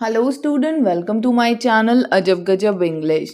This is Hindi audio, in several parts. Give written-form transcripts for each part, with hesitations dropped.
Hello student, welcome to my channel Ajab Gajab English.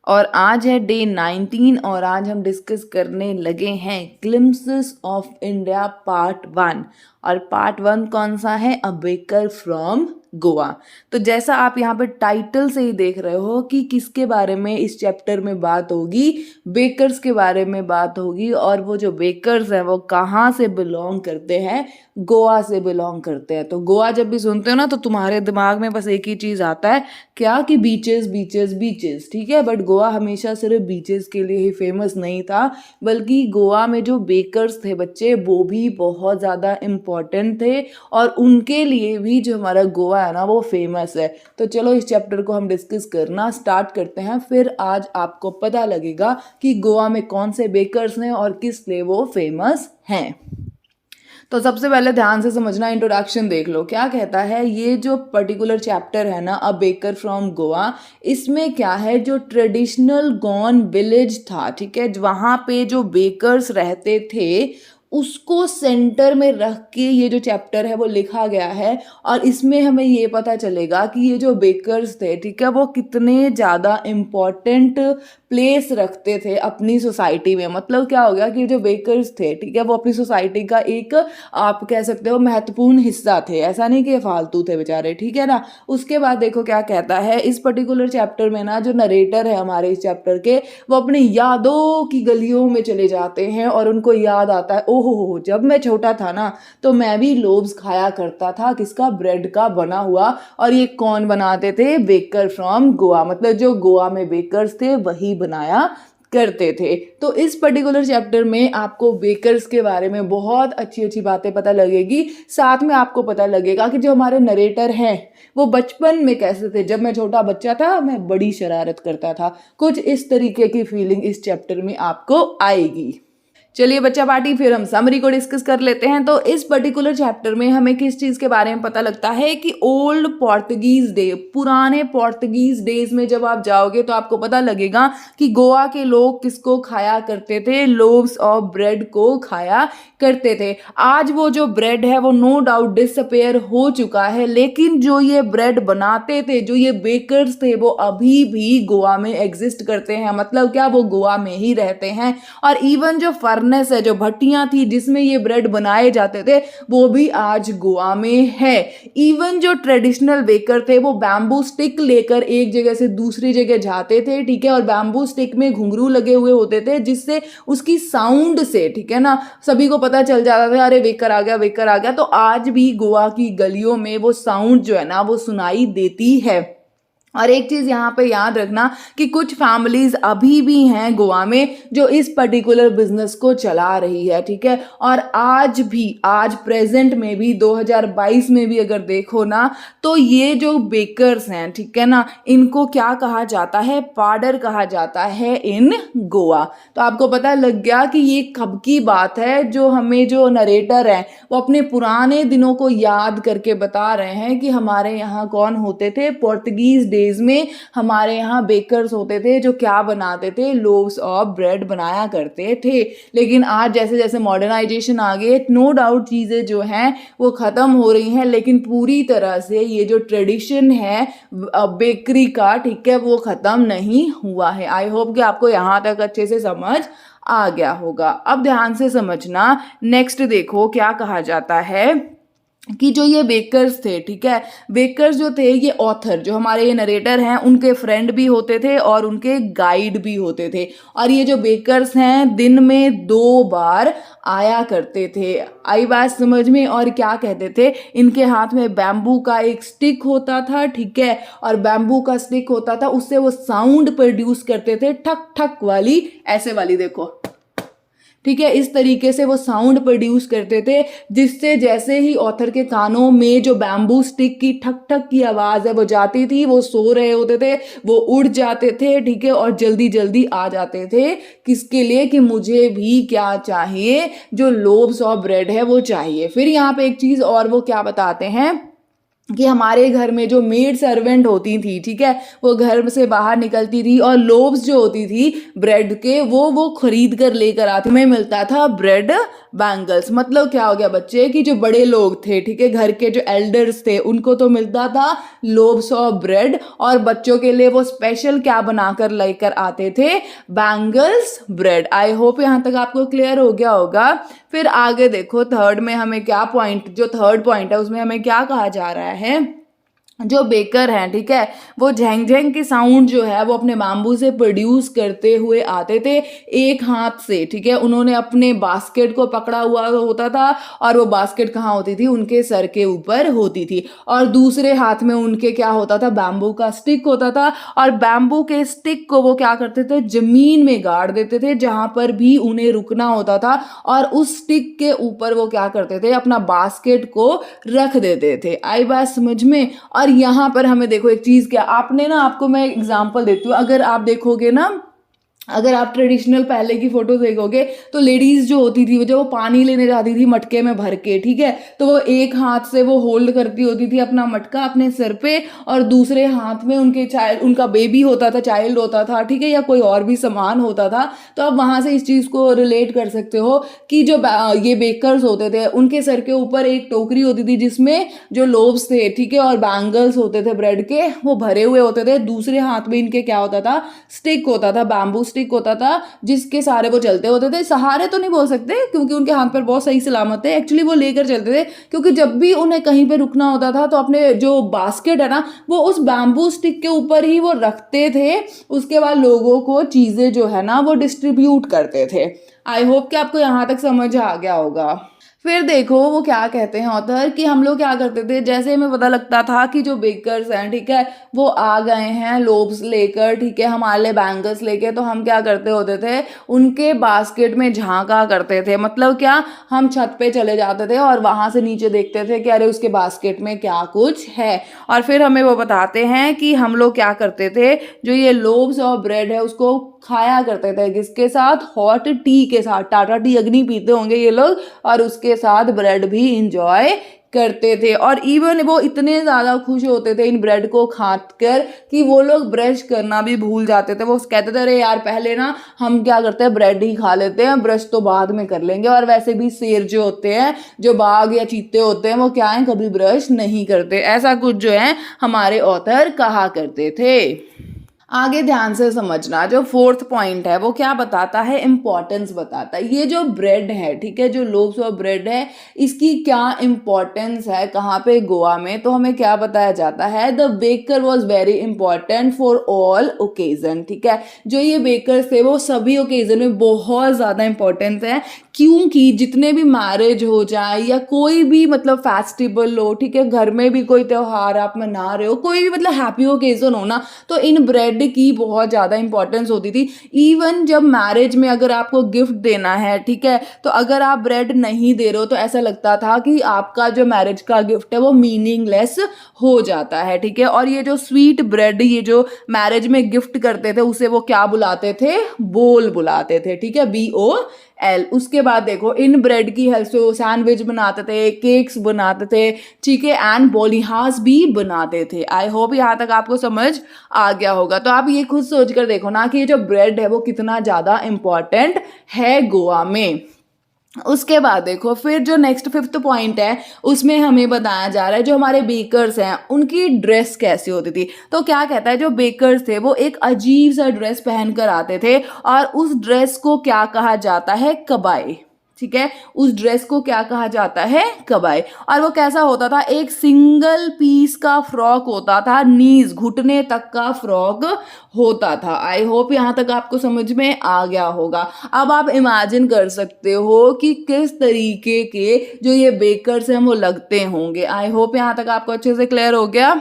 और आज है डे 19 और आज हम डिस्कस करने लगे हैं ग्लिम्पसेस ऑफ इंडिया पार्ट 1। और पार्ट 1 कौन सा है? A baker from Goa. तो जैसा आप यहाँ पे टाइटल से ही देख रहे हो कि किसके बारे में इस चैप्टर में बात होगी, बेकर्स के बारे में बात होगी। और वो जो बेकर्स हैं वो कहाँ से बिलोंग करते हैं? गोवा से बिलोंग करते हैं। तो गोवा जब भी सुनते हो ना तो तुम्हारे दिमाग में बस एक ही चीज़ आता है, क्या कि बीचेस बीचेस बीचेस, ठीक है। बट गोवा हमेशा सिर्फ बीचेस के लिए ही फेमस नहीं था, बल्कि गोवा में जो बेकर्स थे बच्चे वो भी बहुत ज़्यादा इम्पोर्टेंट थे और उनके लिए भी जो हमारा गोवा है ना वो फेमस है। तो चलो इस चैप्टर को हम डिस्कस करना स्टार्ट करते हैं, फिर आज आपको पता लगेगा कि गोवा में कौन से बेकर्स हैं और किस लिए वो फेमस हैं। तो सबसे पहले ध्यान से समझना, इंट्रोडक्शन देख लो क्या कहता है। ये जो पर्टिकुलर चैप्टर है ना, अ बेकर फ्रॉम गोवा, इसमें क्या है, जो ट्रेडिशनल गॉन विलेज था, ठीक है, वहाँ पे जो बेकर्स रहते थे उसको सेंटर में रख के ये जो चैप्टर है वो लिखा गया है। और इसमें हमें ये पता चलेगा कि ये जो बेकर्स थे, ठीक है, वो कितने ज़्यादा इम्पॉर्टेंट प्लेस रखते थे अपनी सोसाइटी में। मतलब क्या हो गया कि जो बेकर्स थे, ठीक है, वो अपनी सोसाइटी का एक, आप कह सकते हो, महत्वपूर्ण हिस्सा थे। ऐसा नहीं कि फालतू थे बेचारे, ठीक है ना। उसके बाद देखो क्या कहता है इस पर्टिकुलर चैप्टर में ना, जो नरेटर है हमारे इस चैप्टर के, वो अपनी यादों की गलियों में चले जाते हैं और उनको याद आता है, ओहो जब मैं छोटा था ना तो मैं भी लोब्स खाया करता था, किसका? ब्रेड का बना हुआ। और ये कौन बनाते थे? बेकर फ्रॉम गोवा, मतलब जो गोवा में बेकर्स थे वही बनाया करते थे। तो इस पर्टिकुलर चैप्टर में आपको बेकर्स के बारे में बहुत अच्छी अच्छी बातें पता लगेगी। साथ में आपको पता लगेगा कि जो हमारे नरेटर हैं वो बचपन में कैसे थे। जब मैं छोटा बच्चा था मैं बड़ी शरारत करता था, कुछ इस तरीके की फीलिंग इस चैप्टर में आपको आएगी। चलिए बच्चा पार्टी, फिर हम समरी को डिस्कस कर लेते हैं। तो इस पर्टिकुलर चैप्टर में हमें किस चीज़ के बारे में पता लगता है कि ओल्ड पोर्तुगीज डे, पुराने पोर्तुगीज डेज में जब आप जाओगे तो आपको पता लगेगा कि गोवा के लोग किसको खाया करते थे? लोव्स ऑफ ब्रेड को खाया करते थे। आज वो जो ब्रेड है वो नो डाउट डिसअपेयर हो चुका है, लेकिन जो ये ब्रेड बनाते थे, जो ये बेकर्स थे, वो अभी भी गोवा में एग्जिस्ट करते हैं। मतलब क्या, वो गोवा में ही रहते हैं। और इवन जो फर्नेस है, जो भट्टियां थी जिसमें ये ब्रेड बनाए जाते थे, वो भी आज गोवा में है। इवन जो ट्रेडिशनल बेकर थे वो बैम्बू स्टिक लेकर एक जगह से दूसरी जगह जाते थे, ठीक है, और बैम्बू स्टिक में घुंघरू लगे हुए होते थे जिससे उसकी साउंड से, ठीक है ना, सभी को पता चल जाता था, अरे बेकर आ गया, बेकर आ गया। तो आज भी गोवा की गलियों में वो साउंड जो है ना वो सुनाई देती है। और एक चीज़ यहाँ पे याद रखना कि कुछ फैमिलीज अभी भी हैं गोवा में जो इस पर्टिकुलर बिजनेस को चला रही है, ठीक है। और आज भी, आज प्रेजेंट में भी 2022 में भी अगर देखो ना तो ये जो बेकर्स हैं, ठीक है ना, इनको क्या कहा जाता है? पाडर कहा जाता है इन गोवा। तो आपको पता लग गया कि ये कब की बात है। जो हमें जो नरेटर है वो अपने पुराने दिनों को याद करके बता रहे हैं कि हमारे यहाँ कौन होते थे? पोर्तुगीज डेज में हमारे यहाँ बेकर्स होते थे जो क्या बनाते थे? लोव्स ऑफ ब्रेड बनाया करते थे। लेकिन आज जैसे जैसे मॉडर्नाइजेशन आ गए, नो डाउट चीज़ें जो हैं वो ख़त्म हो रही हैं, लेकिन पूरी तरह से ये जो ट्रेडिशन है बेकरी का, ठीक है, वो ख़त्म नहीं हुआ है। आई होप कि आपको यहाँ तक अच्छे से समझ आ गया होगा। अब ध्यान से समझना, नेक्स्ट देखो क्या कहा जाता है कि जो ये बेकर्स थे, ठीक है, बेकर्स जो थे ये ऑथर, जो हमारे ये नरेटर हैं, उनके फ्रेंड भी होते थे और उनके गाइड भी होते थे। और ये जो बेकर्स हैं दिन में 2 बार आया करते थे। आई बात समझ में? और क्या कहते थे, इनके हाथ में बैम्बू का एक स्टिक होता था, ठीक है, और बैम्बू का स्टिक होता था, उससे वो साउंड प्रोड्यूस करते थे, ठक ठक वाली, ऐसे वाली, देखो, ठीक है, इस तरीके से वो साउंड प्रोड्यूस करते थे, जिससे जैसे ही ऑथर के कानों में जो बैम्बू स्टिक की ठक ठक की आवाज़ है वो जाती थी, वो सो रहे होते थे, वो उड़ जाते थे, ठीक है, और जल्दी जल्दी आ जाते थे। किसके लिए? कि मुझे भी क्या चाहिए? जो लोव्स ऑफ ब्रेड है वो चाहिए। फिर यहाँ पे एक चीज़ और वो क्या बताते हैं कि हमारे घर में जो मेड सर्वेंट होती थी, ठीक है, वो घर से बाहर निकलती थी और लोव्स जो होती थी ब्रेड के वो खरीद कर लेकर आती, हमें मिलता था ब्रेड बैंगल्स। मतलब क्या हो गया बच्चे कि जो बड़े लोग थे, ठीक है, घर के जो एल्डर्स थे, उनको तो मिलता था लोव्स ऑफ ब्रेड, और बच्चों के लिए वो स्पेशल क्या बनाकर लेकर आते थे, बैंगल्स ब्रेड। आई होप यहाँ तक आपको क्लियर हो गया होगा। फिर आगे देखो थर्ड में हमें क्या पॉइंट, जो थर्ड पॉइंट है उसमें हमें क्या कहा जा रहा है, जो बेकर हैं, ठीक है, वो झेंग झेंग के साउंड जो है वो अपने बाम्बू से प्रोड्यूस करते हुए आते थे एक हाथ से, ठीक है। उन्होंने अपने बास्केट को पकड़ा हुआ होता था और वो बास्केट कहाँ होती थी, उनके सर के ऊपर होती थी, और दूसरे हाथ में उनके क्या होता था, बैम्बू का स्टिक होता था, और बैम्बू के स्टिक को वो क्या करते थे, जमीन में गाड़ देते थे जहां पर भी उन्हें रुकना होता था, और उस स्टिक के ऊपर वो क्या करते थे, अपना बास्केट को रख देते थे। आई बात समझ में। और यहाँ पर हमें देखो एक चीज, क्या आपने ना, आपको मैं एग्जांपल देती हूँ, अगर आप देखोगे ना, अगर आप ट्रेडिशनल पहले की फोटो देखोगे तो लेडीज जो होती थी, जब वो पानी लेने जाती थी मटके में भर के, ठीक है, तो वो एक हाथ से वो होल्ड करती होती थी अपना मटका अपने सर पे, और दूसरे हाथ में उनके चाइल्ड, उनका बेबी होता था, चाइल्ड होता था, ठीक है, या कोई और भी सामान होता था। तो आप वहां से इस चीज को रिलेट कर सकते हो कि जो ये बेकर्स होते थे उनके सर के ऊपर एक टोकरी होती थी जिसमें जो लोव्स थे, ठीक है, और बैंगल्स होते थे ब्रेड के, वो भरे हुए होते थे। दूसरे हाथ में इनके क्या होता था, स्टिक होता था, बैम्बू स्टिक होता था, जिसके सहारे वो चलते होते थे। सहारे तो नहीं बोल सकते क्योंकि उनके हाथ पर बहुत सही सलामत है, एक्चुअली वो लेकर चलते थे, क्योंकि जब भी उन्हें कहीं पे रुकना होता था तो अपने जो बास्केट है ना, वो उस बैम्बू स्टिक के ऊपर ही वो रखते थे, उसके बाद लोगों को चीजें जो है ना वो डिस्ट्रीब्यूट करते थे। आई होप कि आपको यहाँ तक समझ आ गया होगा। फिर देखो वो क्या कहते हैं ऑथर, कि हम लोग क्या करते थे, जैसे हमें पता लगता था कि जो बेकर्स हैं, ठीक है, वो आ गए हैं लोब्स लेकर, ठीक है, हमारे लिए बैंगल्स लेके, तो हम क्या करते होते थे, उनके बास्केट में झांका करते थे। मतलब क्या, हम छत पे चले जाते थे और वहां से नीचे देखते थे कि अरे उसके बास्केट में क्या कुछ है, और फिर हमें वो बताते हैं कि हम लोग क्या करते थे, जो ये लोब्स और ब्रेड है उसको खाया करते थे, किसके साथ, हॉट टी के साथ। टाटा टी अग्नि पीते होंगे ये लोग, और उसके साथ ब्रेड भी इंजॉय करते थे। और इवन वो इतने ज़्यादा खुश होते थे इन ब्रेड को खाकर कि वो लोग ब्रश करना भी भूल जाते थे। वो कहते थे अरे यार पहले ना हम क्या करते हैं, ब्रेड ही खा लेते हैं, ब्रश तो बाद में कर लेंगे। और वैसे भी शेर जो होते हैं, जो बाघ या चीते होते हैं, वो क्या है, कभी ब्रश नहीं करते। ऐसा कुछ जो है हमारे ऑथर कहा करते थे। आगे ध्यान से समझना, जो फोर्थ पॉइंट है वो क्या बताता है, इंपॉर्टेंस बताता है। ये जो ब्रेड है, ठीक है, जो लोव्स ऑफ ब्रेड है, इसकी क्या इंपॉर्टेंस है कहाँ पे, गोवा में। तो हमें क्या बताया जाता है, the baker was very important for all occasion, ठीक है। जो ये बेकर्स थे वो सभी ओकेजन में बहुत ज़्यादा इंपॉर्टेंस है, क्योंकि जितने भी मैरिज हो जाए या कोई भी मतलब फेस्टिवल हो, ठीक है, घर में भी कोई त्योहार आप मना रहे हो, कोई भी मतलब हैप्पी ओकेजन हो ना, तो इन ब्रेड की बहुत ज़्यादा इंपॉर्टेंस होती थी। इवन जब मैरिज में अगर आपको गिफ्ट देना है, ठीक है, तो अगर आप ब्रेड नहीं दे रहे हो तो ऐसा लगता था कि आपका जो मैरिज का गिफ्ट है वो मीनिंगलेस हो जाता है, ठीक है। और ये जो स्वीट ब्रेड, ये जो मैरिज में गिफ्ट करते थे, उसे वो क्या बुलाते थे, बोल बुलाते थे, ठीक है, BOL। उसके बाद देखो इन ब्रेड की हेल्प से वो सैंडविच बनाते थे, केक्स बनाते थे, ठीक है, एंड बोलिहास भी बनाते थे। आई होप यहाँ तक आपको समझ आ गया होगा। तो आप ये खुद सोच कर देखो ना कि ये जो ब्रेड है वो कितना ज़्यादा इम्पॉर्टेंट है गोवा में। उसके बाद देखो फिर जो नेक्स्ट फिफ्थ पॉइंट है उसमें हमें बताया जा रहा है जो हमारे बेकर्स हैं उनकी ड्रेस कैसी होती थी। तो क्या कहता है, जो बेकर्स थे वो एक अजीब सा ड्रेस पहन कर आते थे और उस ड्रेस को क्या कहा जाता है, कबाई, ठीक है। उस ड्रेस को क्या कहा जाता है, कबाई। और वो कैसा होता था, एक सिंगल पीस का फ्रॉक होता था, नीज घुटने तक का फ्रॉक होता था। आई होप यहाँ तक आपको समझ में आ गया होगा। अब आप इमेजिन कर सकते हो कि किस तरीके के जो ये बेकर्स हैं वो लगते होंगे। आई होप यहाँ तक आपको अच्छे से क्लियर हो गया।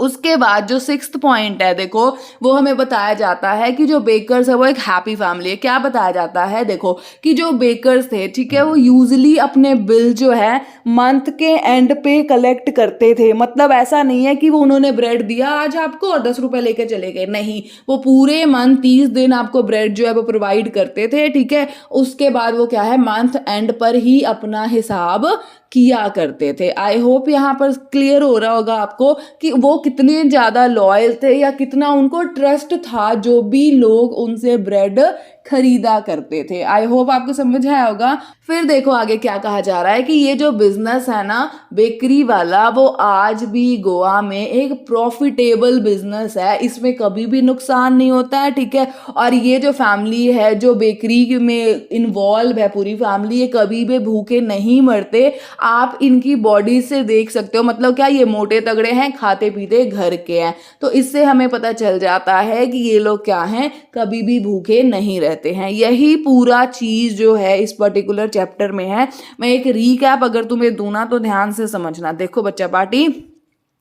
उसके बाद जो सिक्स्थ पॉइंट है देखो, वो हमें बताया जाता है कि जो बेकर्स है वो एक हैप्पी फैमिली है। क्या बताया जाता है, देखो कि जो बेकर्स थे, ठीक है, वो यूजली अपने बिल जो है मंथ के एंड पे कलेक्ट करते थे। मतलब ऐसा नहीं है कि वो उन्होंने ब्रेड दिया आज आपको और 10 रुपए लेके चले गए, नहीं, वो पूरे मंथ 30 दिन आपको ब्रेड जो है वो प्रोवाइड करते थे, ठीक है। उसके बाद वो क्या है, मंथ एंड पर ही अपना हिसाब किया करते थे। आई होप यहाँ पर क्लियर हो रहा होगा आपको कि वो कितने ज़्यादा लॉयल थे या कितना उनको ट्रस्ट था जो भी लोग उनसे ब्रेड खरीदा करते थे। आई होप आपको समझ आया होगा। फिर देखो आगे क्या कहा जा रहा है कि ये जो बिजनेस है ना बेकरी वाला, वो आज भी गोवा में एक प्रॉफिटेबल बिजनेस है, इसमें कभी भी नुकसान नहीं होता है, ठीक है। और ये जो फैमिली है जो बेकरी में इन्वॉल्व है, पूरी फैमिली, ये कभी भी भूखे नहीं मरते। आप इनकी बॉडी से देख सकते हो, मतलब क्या ये मोटे तगड़े हैं, खाते पीते घर के हैं। तो इससे हमें पता चल जाता है कि ये लोग क्या हैं, कभी भी भूखे नहीं रहते हैं। यही पूरा चीज जो है इस पर्टिकुलर चैप्टर में है। मैं एक रीकैप अगर तुम्हें दूं ना तो ध्यान से समझना। देखो बच्चा पार्टी,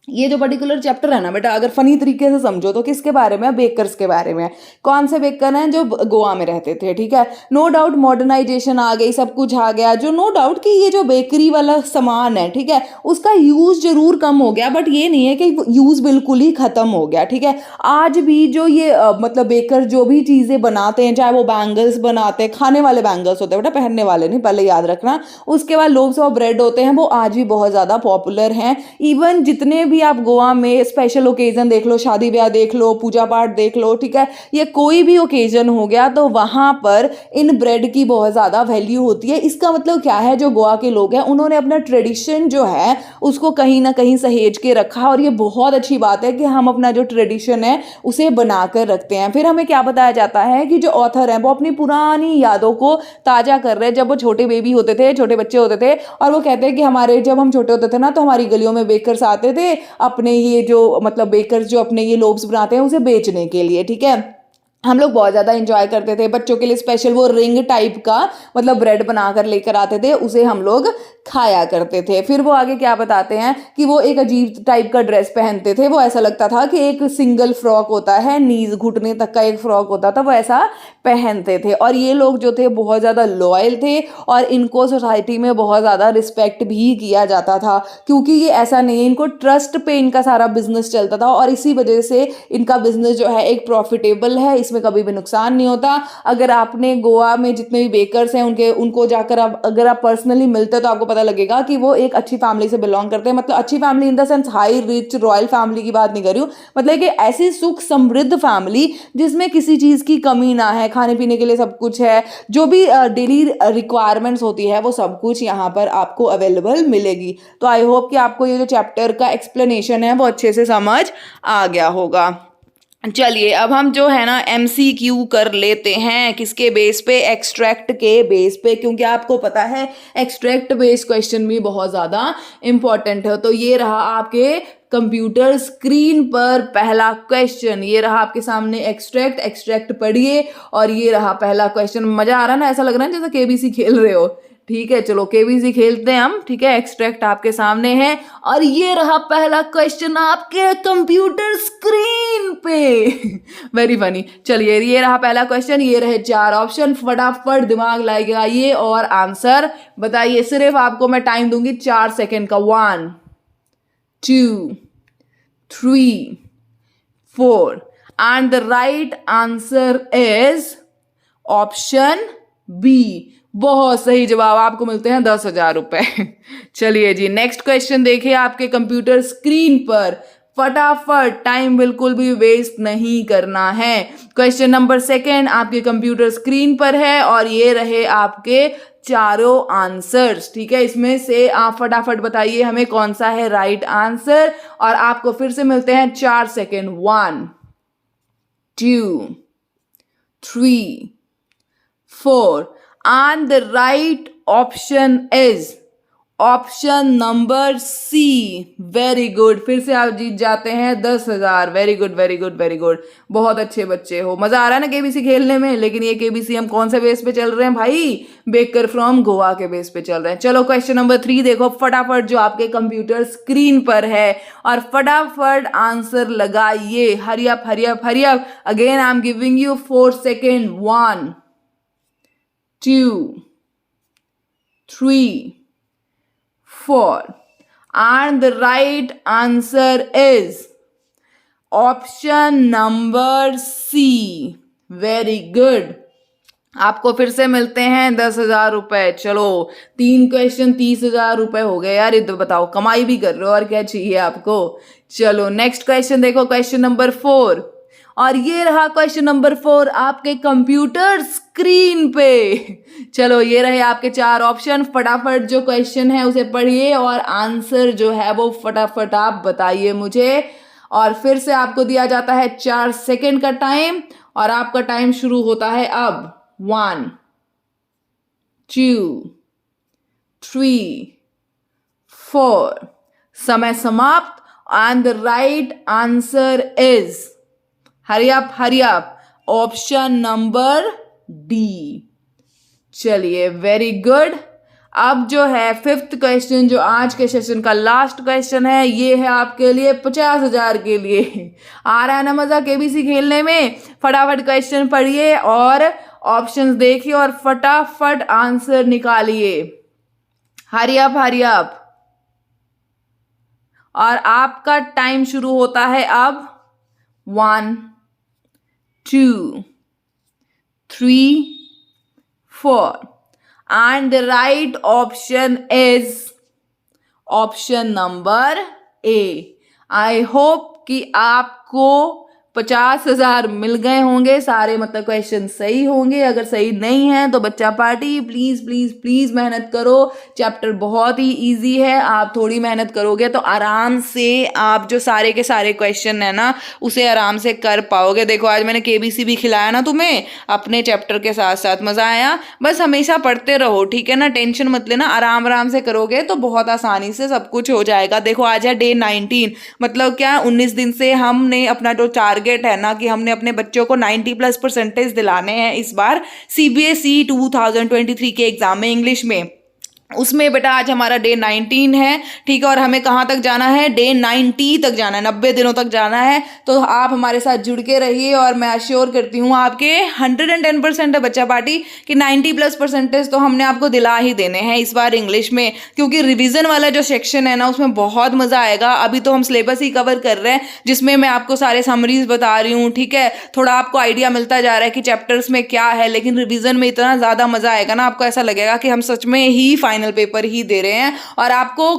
ये जो पर्टिकुलर चैप्टर है ना बेटा, अगर फनी तरीके से समझो तो किसके बारे में है, बेकर्स के बारे में है। कौन से बेकर हैं, जो गोवा में रहते थे, ठीक है। नो डाउट मॉडर्नाइजेशन आ गई, सब कुछ आ गया, जो नो डाउट कि ये जो बेकरी वाला सामान है, ठीक है, उसका यूज जरूर कम हो गया, बट ये नहीं है कि यूज बिल्कुल ही खत्म हो गया, ठीक है। आज भी जो ये मतलब बेकर जो भी चीजें बनाते हैं, चाहे वो बैंगल्स बनाते हैं, खाने वाले बैंगल्स होते हैं बेटा, पहनने वाले नहीं, पहले याद रखना। उसके बाद लोव्स ऑफ ब्रेड होते हैं, वो आज भी बहुत ज्यादा पॉपुलर हैं। इवन जितने भी आप गोवा में स्पेशल ओकेजन देख लो, शादी ब्याह देख लो, पूजा पाठ देख लो, ठीक है, ये कोई भी ओकेजन हो गया तो वहां पर इन ब्रेड की बहुत ज्यादा वैल्यू होती है। इसका मतलब क्या है, जो गोवा के लोग हैं उन्होंने अपना ट्रेडिशन जो है उसको कहीं ना कहीं सहेज के रखा, और ये बहुत अच्छी बात है कि हम अपना जो ट्रेडिशन है उसे बनाकर रखते हैं। फिर हमें क्या बताया जाता है कि जो ऑथर हैं वो अपनी पुरानी यादों को ताजा कर रहे हैं, जब वो छोटे बेबी होते थे, छोटे बच्चे होते थे, और वो कहते हैं कि हमारे जब हम छोटे होते थे ना तो हमारी गलियों में बेकर्स आते थे अपने ये जो मतलब बेकर्स जो अपने ये लोब्स बनाते हैं उसे बेचने के लिए, ठीक है। हम लोग बहुत ज़्यादा इंजॉय करते थे। बच्चों के लिए स्पेशल वो रिंग टाइप का मतलब ब्रेड बनाकर लेकर आते थे, उसे हम लोग खाया करते थे। फिर वो आगे क्या बताते हैं कि वो एक अजीब टाइप का ड्रेस पहनते थे, वो ऐसा लगता था कि एक सिंगल फ्रॉक होता है, नीज घुटने तक का एक फ्रॉक होता था, वो ऐसा पहनते थे। और ये लोग जो थे बहुत ज़्यादा लॉयल थे और इनको सोसाइटी में बहुत ज़्यादा रिस्पेक्ट भी किया जाता था, क्योंकि ये ऐसा नहीं है, इनको ट्रस्ट पे इनका सारा बिजनेस चलता था, और इसी वजह से इनका बिजनेस जो है एक प्रॉफिटेबल है, इसमें कभी भी नुकसान नहीं होता। अगर आपने गोवा में जितने भी बेकर्स हैं उनको जाकर आप अगर आप पर्सनली मिलते तो आपको पता लगेगा कि वो एक अच्छी फैमिली से बिलोंग करते हैं। मतलब अच्छी family in the sense high rich royal family की बात नहीं कर रही हूँ, मतलब कि ऐसी सुख समृद्ध फैमिली जिसमें किसी चीज की कमी ना है, खाने पीने के लिए सब कुछ है, जो भी डेली रिक्वायरमेंट्स होती है वो सब कुछ यहाँ पर आपको अवेलेबल मिलेगी। तो आई होप कि आपको ये जो चैप्टर का एक्सप्लेनेशन है वो अच्छे से समझ आ गया होगा। चलिए अब हम जो है ना MCQ कर लेते हैं, किसके बेस पे, एक्सट्रैक्ट के बेस पे, क्योंकि आपको पता है एक्सट्रैक्ट बेस्ड क्वेश्चन भी बहुत ज़्यादा इंपॉर्टेंट है। तो ये रहा आपके कंप्यूटर स्क्रीन पर पहला क्वेश्चन, ये रहा आपके सामने एक्सट्रैक्ट पढ़िए, और ये रहा पहला क्वेश्चन। मजा आ रहा है ना, ऐसा लग रहा है जैसे KBC खेल रहे हो, ठीक है। चलो KBC खेलते हैं हम, ठीक है। एक्सट्रैक्ट आपके सामने है और ये रहा पहला क्वेश्चन आपके कंप्यूटर स्क्रीन पे वेरी फनी। चलिए ये रहा पहला क्वेश्चन, ये रहे 4 ऑप्शन, फटाफट दिमाग लगाइए और आंसर बताइए। सिर्फ आपको मैं टाइम दूंगी 4 सेकेंड का। 1 2 3 4 and the right answer is option B. बहुत सही जवाब, आपको मिलते हैं 10,000 रुपए। चलिए जी नेक्स्ट क्वेश्चन देखिए आपके कंप्यूटर स्क्रीन पर, फटाफट, टाइम बिल्कुल भी वेस्ट नहीं करना है। क्वेश्चन नंबर 2 आपके कंप्यूटर स्क्रीन पर है और ये रहे आपके चारों आंसर्स, ठीक है। इसमें से आप फटाफट बताइए हमें कौन सा है राइट आंसर, और आपको फिर से मिलते हैं 4 second. 1 2 3 4 and the right option is option number C। Very good, फिर से आप जीत जाते हैं 10,000। Very good very good very good, बहुत अच्छे बच्चे हो। मजा आ रहा है ना KBC खेलने में, लेकिन ये KBC हम कौन से बेस पे चल रहे हैं भाई, बेकर फ्रॉम गोवा के बेस पे चल रहे हैं। चलो क्वेश्चन नंबर 3 देखो फटाफट, जो आपके कंप्यूटर स्क्रीन पर है, और फटाफट आंसर लगाइए। Hurry up hurry up hurry up. Again I am giving you 4 second. 1 2 3 4 and the right answer is option number C। very good, आपको फिर से मिलते हैं 10,000 रुपए। चलो 3 क्वेश्चन 30,000 रुपए हो गए यार, ये तो बताओ कमाई भी कर रहे हो और क्या चाहिए आपको। चलो नेक्स्ट क्वेश्चन देखो, क्वेश्चन नंबर 4। और ये रहा क्वेश्चन नंबर 4 आपके कंप्यूटर स्क्रीन पे। चलो ये रहे आपके 4 ऑप्शन, फटाफट जो क्वेश्चन है उसे पढ़िए और आंसर जो है वो फटाफट आप बताइए मुझे। और फिर से आपको दिया जाता है 4 सेकंड का टाइम और आपका टाइम शुरू होता है अब। 1 2 3 4, समय समाप्त। And the right answer is, hurry up, option number D. चलिए वेरी गुड। अब जो है 5th क्वेश्चन, जो आज के सेशन का लास्ट क्वेश्चन है, ये है आपके लिए 50,000 के लिए। आ रहा है ना मजा केबीसी खेलने में। फटाफट क्वेश्चन पढ़िए और ऑप्शंस देखिए और फटाफट आंसर निकालिए। Hurry up. और आपका टाइम शुरू होता है अब। 1 2 3 4 and the right option is option number A। I hope कि आपको 50,000 मिल गए होंगे सारे, मतलब क्वेश्चन सही होंगे। अगर सही नहीं है तो बच्चा पार्टी, प्लीज प्लीज प्लीज मेहनत करो। चैप्टर बहुत ही इजी है, आप थोड़ी मेहनत करोगे तो आराम से आप जो सारे के सारे क्वेश्चन है ना उसे आराम से कर पाओगे। देखो आज मैंने केबीसी भी खिलाया ना तुम्हें अपने चैप्टर के साथ साथ, मजा आया। बस हमेशा पढ़ते रहो, ठीक है ना, टेंशन मत लेना, आराम आराम से करोगे तो बहुत आसानी से सब कुछ हो जाएगा। देखो आज है डे 19, मतलब क्या 19 दिन से हमने अपना जो टारगेट है ना कि हमने अपने बच्चों को 90+% दिलाने हैं इस बार सीबीएसई 2023 के एग्जाम में इंग्लिश में। उसमें बेटा आज हमारा डे 19 है, ठीक है। और हमें कहाँ तक जाना है, डे 90 तक जाना है, 90 दिनों तक जाना है। तो आप हमारे साथ जुड़ के रहिए और मैं अश्योर करती हूँ आपके 110% है बच्चा पार्टी कि 90+% तो हमने आपको दिला ही देने हैं इस बार इंग्लिश में। क्योंकि रिवीजन वाला जो सेक्शन है ना उसमें बहुत मजा आएगा। अभी तो हम सिलेबस ही कवर कर रहे हैं जिसमें मैं आपको सारे समरीज बता रही हूँ, ठीक है। थोड़ा आपको आइडिया मिलता जा रहा है कि चैप्टर्स में क्या है, लेकिन रिवीजन में इतना ज्यादा मजा आएगा ना, आपको ऐसा लगेगा कि हम सच में ही फाइनल पेपर ही दे रहे हैं और आपको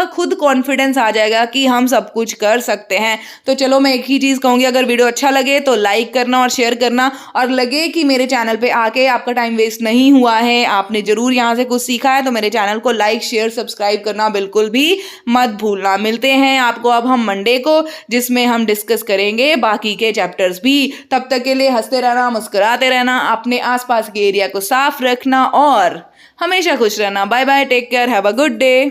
खुद कॉन्फिडेंस आ जाएगा कि हम सब कुछ कर सकते हैं। तो चलो मैं एक ही चीज कहूंगी, अगर वीडियो अच्छा लगे तो लाइक करना और शेयर करना, और लगे कि मेरे चैनल पे आके आपका टाइम वेस्ट नहीं हुआ है, आपने जरूर यहाँ से कुछ सीखा है, तो मेरे चैनल को लाइक शेयर सब्सक्राइब करना बिल्कुल भी मत भूलना। मिलते हैं आपको अब हम मंडे को, जिसमें हम डिस्कस करेंगे बाकी के चैप्टर्स भी। तब तक के लिए हंसते रहना, मुस्कुराते रहना, अपने आसपास के एरिया को साफ रखना और हमेशा खुश रहना। Bye bye, take care, have a good day.